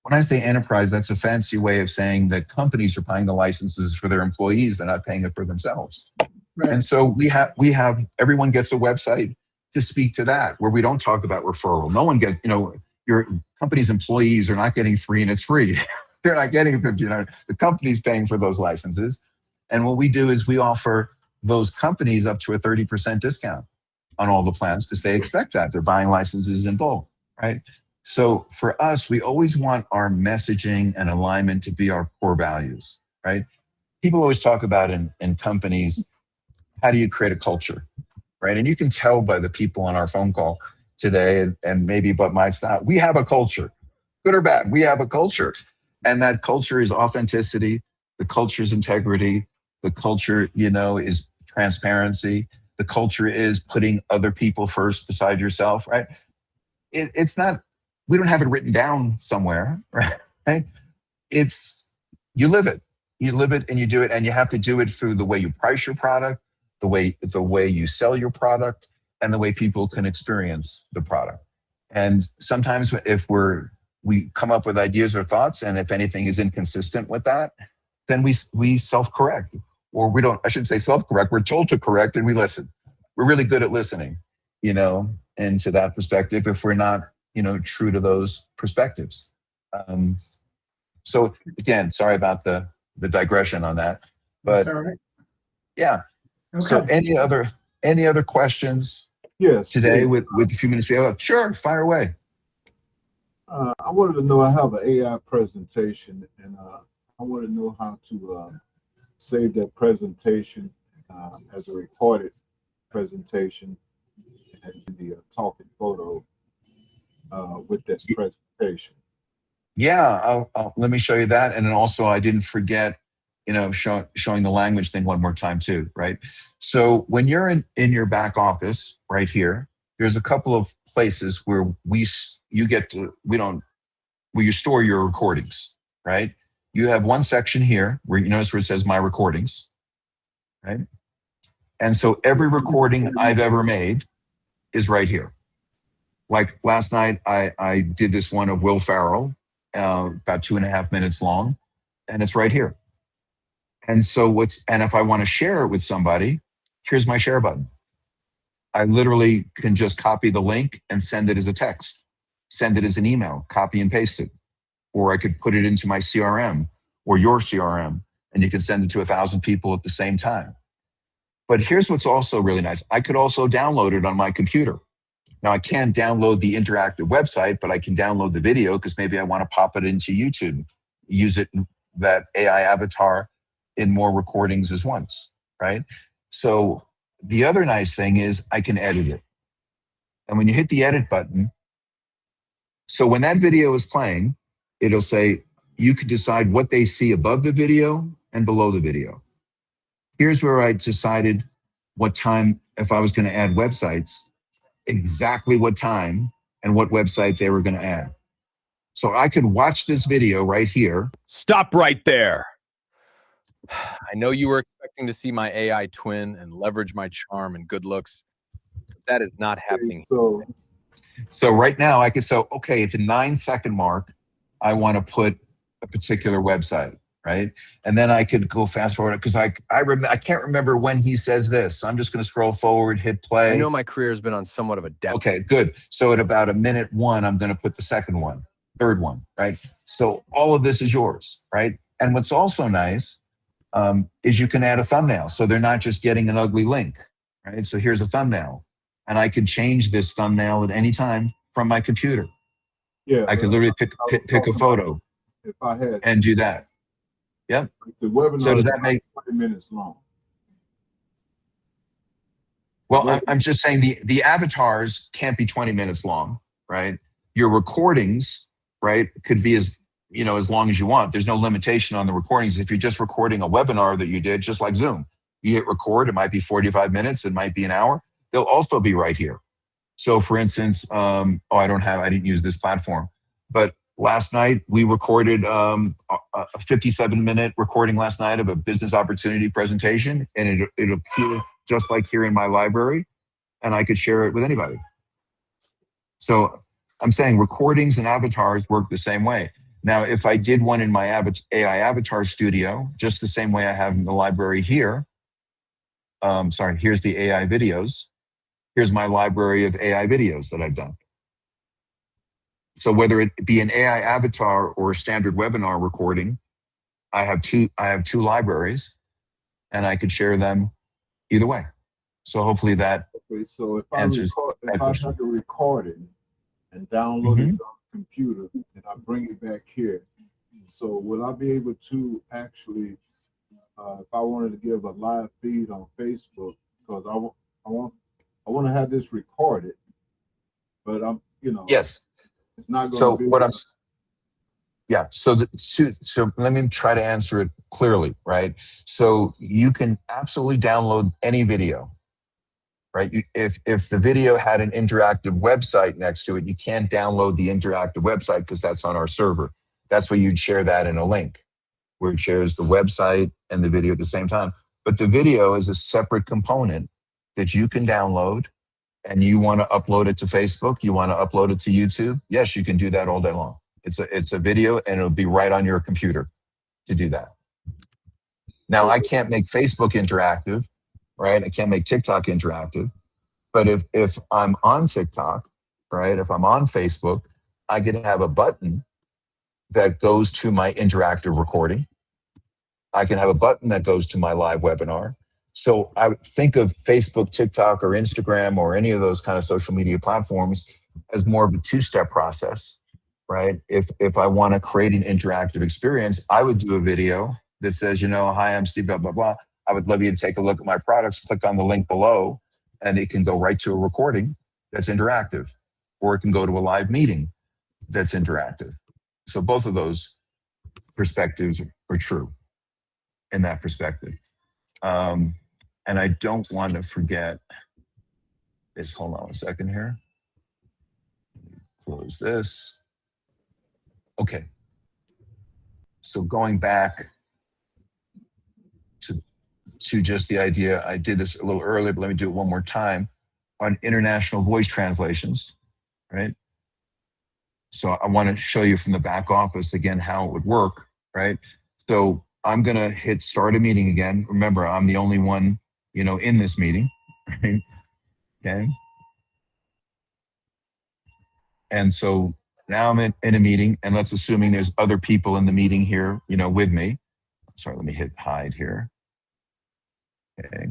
When I say enterprise, that's a fancy way of saying that companies are buying the licenses for their employees. They're not paying it for themselves. Right. And so we have everyone gets a website to speak to that, where we don't talk about referral. No one gets, your company's employees are not getting free and it's free. They're not getting it, the company's paying for those licenses. And what we do is we offer those companies up to a 30% discount on all the plans because they expect that. They're buying licenses in bulk, right? So for us, we always want our messaging and alignment to be our core values, right? People always talk about in companies, how do you create a culture, right? And you can tell by the people on our phone call today and maybe but my style, we have a culture, good or bad, we have a culture. And that culture is authenticity, the culture is integrity, the culture, is transparency, the culture is putting other people first beside yourself, right? It's not, we don't have it written down somewhere, right? It's, you live it and you do it, and you have to do it through the way you price your product, the way you sell your product, and the way people can experience the product. And sometimes if we come up with ideas or thoughts, and if anything is inconsistent with that, then we self-correct, or we don't, I shouldn't say self-correct, we're told to correct and we listen. We're really good at listening, and to that perspective, if we're not, true to those perspectives. So again, sorry about the digression on that, but yeah. Okay. So any other questions? Yes. Today with a few minutes? Sure, fire away. I wanted to know, I have an AI presentation, and I want to know how to save that presentation as a recorded presentation and the talking photo with that presentation. Yeah, let me show you that. And then also, I didn't forget, showing the language thing one more time too, right? So when you're in your back office right here, there's a couple of places where where you store your recordings, right? You have one section here where you notice where it says my recordings, right? And so every recording I've ever made is right here. Like last night, I did this one of Will Ferrell, about 2.5 minutes long, and it's right here. And so and if I want to share it with somebody, here's my share button. I literally can just copy the link and send it as a text. send it as an email, copy and paste it. Or I could put it into my CRM or your CRM, and you can send it to 1,000 people at the same time. But here's what's also really nice. I could also download it on my computer. Now, I can't download the interactive website, but I can download the video because maybe I want to pop it into YouTube, use it, that AI avatar, in more recordings as once, right? So the other nice thing is I can edit it. And when you hit the edit button, so when that video is playing, it'll say, you could decide what they see above the video and below the video. Here's where I decided what time, if I was going to add websites, exactly what time and what website they were going to add. So I could watch this video right here. Stop right there. I know you were expecting to see my AI twin and leverage my charm and good looks. But that is not happening. So right now I could, okay, at the 9-second mark, I want to put a particular website, right? And then I could go fast forward because I can't remember when he says this. So I'm just going to scroll forward, hit play. I know my career has been on somewhat of a depth. Okay, good. So at about a minute 1, I'm going to put the second one, third one, right? So all of this is yours, right? And what's also nice is you can add a thumbnail. So they're not just getting an ugly link, right? So here's a thumbnail. And I could change this thumbnail at any time from my computer. Yeah, I could literally pick a photo if I had and do that. Yep. The webinar So does is that make 20 minutes long. Well, I'm just saying the avatars can't be 20 minutes long, right? Your recordings, right, could be as long as you want. There's no limitation on the recordings. If you're just recording a webinar that you did, just like Zoom, you hit record, it might be 45 minutes, it might be an hour. They'll also be right here. So for instance, I didn't use this platform, but last night we recorded a 57-minute recording last night of a business opportunity presentation, and it appeared just like here in my library, and I could share it with anybody. So I'm saying recordings and avatars work the same way. Now, if I did one in my AI avatar studio, just the same way I have in the library here, here's the AI videos. Here's my library of AI videos that I've done. So whether it be an AI avatar or a standard webinar recording, I have two libraries, and I could share them either way. So hopefully that so if answers if I have a recording and download it on the computer and I bring it back here, so will I be able to actually, if I wanted to give a live feed on Facebook, because I want to have this recorded, but yes. It's not going So to be. what I'm, yeah. So let me try to answer it clearly, right? So you can absolutely download any video, right? If the video had an interactive website next to it, you can't download the interactive website because that's on our server. That's where you'd share that in a link, where it shares the website and the video at the same time. But the video is a separate component that you can download. And you want to upload it to Facebook, you want to upload it to YouTube, yes, you can do that all day long. It's a video, and it'll be right on your computer to do that. Now, I can't make Facebook interactive, right? I can't make TikTok interactive. But if I'm on TikTok, right, if I'm on Facebook, I can have a button that goes to my interactive recording. I can have a button that goes to my live webinar. So I would think of Facebook, TikTok, or Instagram, or any of those kind of social media platforms as more of a two-step process, right? If I want to create an interactive experience, I would do a video that says, hi, I'm Steve, blah, blah, blah. I would love you to take a look at my products, click on the link below, and it can go right to a recording that's interactive, or it can go to a live meeting that's interactive. So both of those perspectives are true in that perspective. And I don't want to forget this. Hold on a second here. Close this. Okay. So going back to just the idea, I did this a little earlier, but let me do it one more time on international voice translations, right? So I want to show you from the back office again how it would work, right? So I'm going to hit start a meeting again. Remember, I'm the only one, in this meeting, right? Okay. And so now I'm in a meeting, and let's assuming there's other people in the meeting here, with me. Sorry, let me hit hide here. Okay.